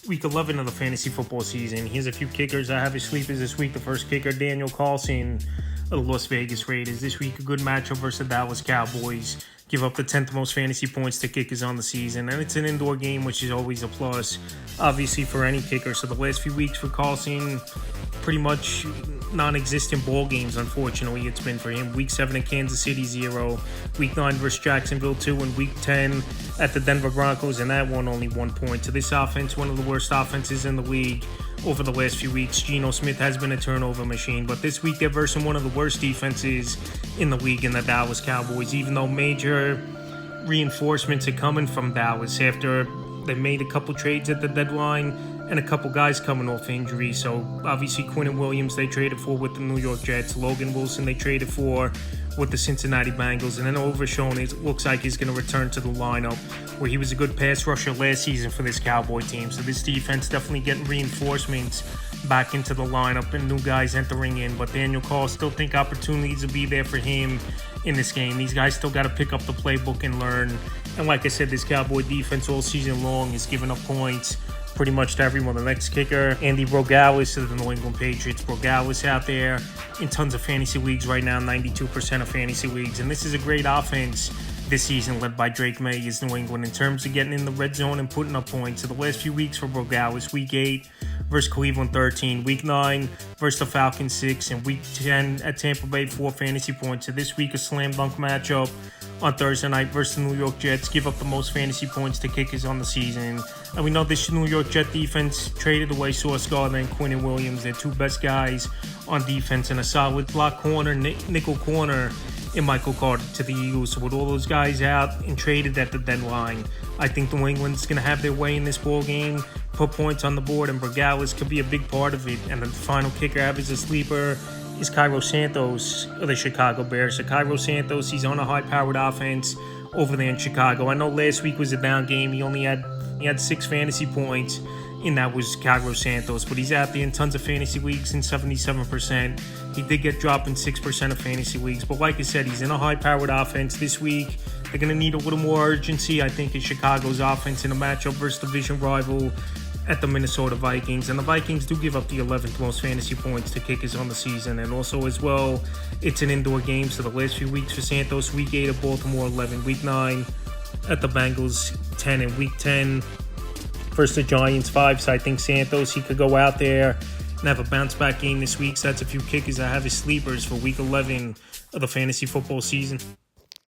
week 11 of the fantasy football season. Here's a few kickers I have as sleepers this week. The first kicker, Daniel Carlson of the Las Vegas Raiders. This week, a good matchup versus the Dallas Cowboys. Give up the 10th most fantasy points to kickers on the season, and it's an indoor game, which is always a plus, obviously, for any kicker. So the last few weeks for Carlson, pretty much non-existent ball games, unfortunately, it's been for him. Week 7 at Kansas City, 0. Week 9 versus Jacksonville, 2. And Week 10 at the Denver Broncos, and that one only 1 point. So this offense, one of the worst offenses in the league over the last few weeks. Geno Smith has been a turnover machine, but this week they're versus one of the worst defenses in the league in the Dallas Cowboys, even though major reinforcements are coming from Dallas after they made a couple trades at the deadline and a couple guys coming off injury. So obviously Quinnen Williams they traded for with the New York Jets. Logan Wilson they traded for with the Cincinnati Bengals. And then Overshown, it looks like he's going to return to the lineup where he was a good pass rusher last season for this Cowboy team. So this defense definitely getting reinforcements back into the lineup and new guys entering in. But Daniel Carl still think opportunities will be there for him in this game. These guys still got to pick up the playbook and learn. And like I said, this Cowboy defense all season long is giving up points pretty much to everyone. The next kicker, Andy Rogales of the New England Patriots. Rogales out there in tons of fantasy leagues right now, 92% of fantasy leagues. And this is a great offense this season led by Drake May is New England in terms of getting in the red zone and putting up points. So the last few weeks for Rogales, Week 8 versus Cleveland, 13. Week 9 versus the Falcons, 6. And Week 10 at Tampa Bay, 4 fantasy points. So this week a slam dunk matchup on Thursday night versus the New York Jets. Give up the most fantasy points to kickers on the season. And we know this New York Jet defense traded away Sauce Gardner and Quinnen Williams. They're two best guys on defense and a solid block corner, nickel corner in Michael Carter to the Eagles. So with all those guys out and traded at the deadline, I think New England's going to have their way in this ball game, put points on the board, and Rogales could be a big part of it. And the final kicker I have as a sleeper is Cairo Santos of the Chicago Bears. So Cairo Santos, he's on a high-powered offense over there in Chicago. I know last week was a down game. He had 6 fantasy points, and that was Cairo Santos. But he's out there in tons of fantasy leagues in 77%. He did get dropped in 6% of fantasy leagues. But like I said, he's in a high-powered offense this week. They're going to need a little more urgency, I think, in Chicago's offense in a matchup versus division rival at the Minnesota Vikings. And the Vikings do give up the 11th most fantasy points to kickers on the season. And also as well, it's an indoor game. So the last few weeks for Santos, Week 8 at Baltimore, 11. Week 9 at the Bengals, 10. And Week 10 versus the Giants, 5. So I think Santos, he could go out there and have a bounce-back game this week. So that's a few kickers I have as sleepers for Week 11 of the fantasy football season.